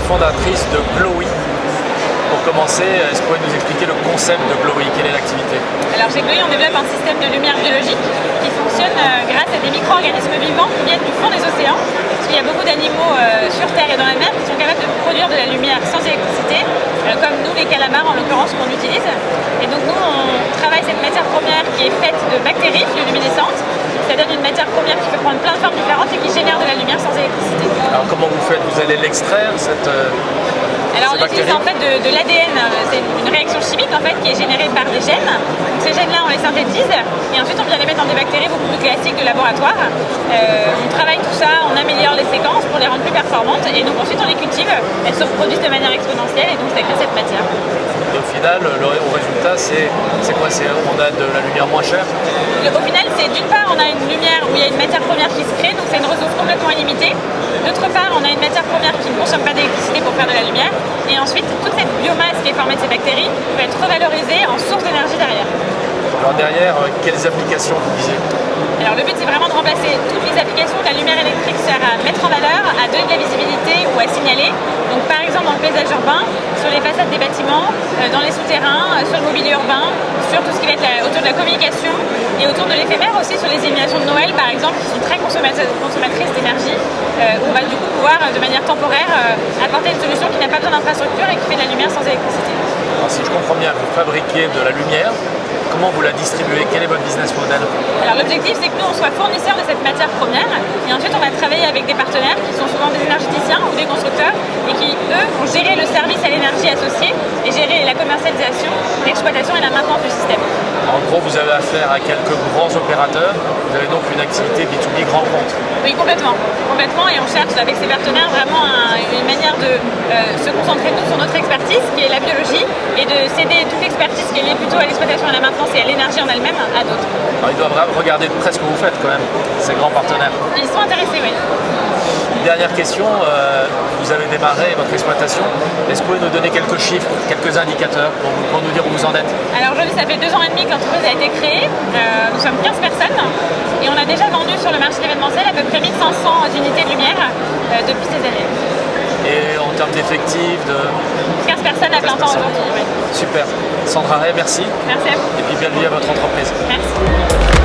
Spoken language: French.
fondatrice de Glowy. Pour commencer, est-ce que vous pouvez nous expliquer le concept de Glowy? Quelle est l'activité? Alors chez Glowy, on développe un système de lumière biologique qui fonctionne grâce à des micro-organismes vivants qui viennent du fond des océans. Parce qu'il y a beaucoup d'animaux sur Terre et dans la mer qui sont capables de produire de la lumière sans électricité, comme nous les calamars en l'occurrence qu'on utilise. Et donc nous, on travaille cette matière première qui est faite de bactéries bioluminescentes. Ça donne une matière première qui peut prendre plein de formes différentes et qui génère de la lumière sans électricité. Alors comment vous faites? Vous allez l'extraire Alors on utilise en fait de l'ADN, c'est une réaction chimique en fait qui est générée par des gènes. Donc, ces gènes-là on les synthétise et ensuite on vient les mettre dans des bactéries beaucoup plus classiques de laboratoire. On travaille tout ça, on améliore les séquences pour les rendre plus performantes et donc ensuite on les cultive, elles se reproduisent de manière exponentielle et donc ça crée cette matière. Et au final, au résultat, c'est quoi? On a de la lumière moins chère? Au final, c'est d'une part, on a une lumière où il y a une matière première qui se crée, donc c'est une ressource complètement illimitée. D'autre part, on a une matière première qui ne consomme pas d'électricité pour faire de la lumière. Et ensuite, toute cette biomasse qui est formée de ces bactéries peut être revalorisée en source d'énergie derrière. Alors derrière, quelles applications vous visez? Alors le but, c'est vraiment de remplacer toutes les applications où la lumière électrique sert à mettre en valeur, à donner de la visibilité ou à signaler. Donc par exemple dans le paysage urbain, sur les façades des bâtiments, dans les souterrains, sur le mobilier urbain, sur tout ce qui va être autour de la communication et autour de l'éphémère aussi, sur les illuminations de Noël par exemple, qui sont très consommatrices d'énergie, où on va du coup pouvoir de manière temporaire apporter une solution qui n'a pas besoin d'infrastructure et qui fait de la lumière sans électricité. Alors si je comprends bien, vous fabriquez de la lumière. Comment vous la distribuez? Quel est votre business model? Alors l'objectif, c'est que nous on soit fournisseur de cette matière première et ensuite on va travailler avec des partenaires qui sont souvent des énergéticiens ou des constructeurs et qui eux vont gérer le service à l'énergie associé et gérer la commercialisation, l'exploitation et la maintenance du système. En gros, vous avez affaire à quelques grands opérateurs, vous avez donc une activité B2B grand compte. Oui, complètement, et on cherche avec ces partenaires vraiment une manière de se concentrer nous sur notre expertise qui est la biologie et de céder toute l'expertise qui est liée plutôt à l'exploitation et à la maintenance et à l'énergie en elle-même à d'autres. Alors ils doivent regarder de près ce que vous faites quand même, ces grands partenaires. Ils sont intéressés, oui. Dernière question, vous avez démarré votre exploitation. Est-ce que vous pouvez nous donner quelques chiffres, quelques indicateurs pour nous dire où vous en êtes? Alors aujourd'hui, ça fait 2 ans et demi que l'entreprise a été créée. Nous sommes 15 personnes et on a déjà vendu sur le marché événementiel à peu près 1500 unités de lumière depuis ces années. Et en termes d'effectifs, 15 personnes à plein temps aujourd'hui. Oui. Super. Sandra Ray, merci. Merci à vous. Et puis bienvenue à votre entreprise. Merci.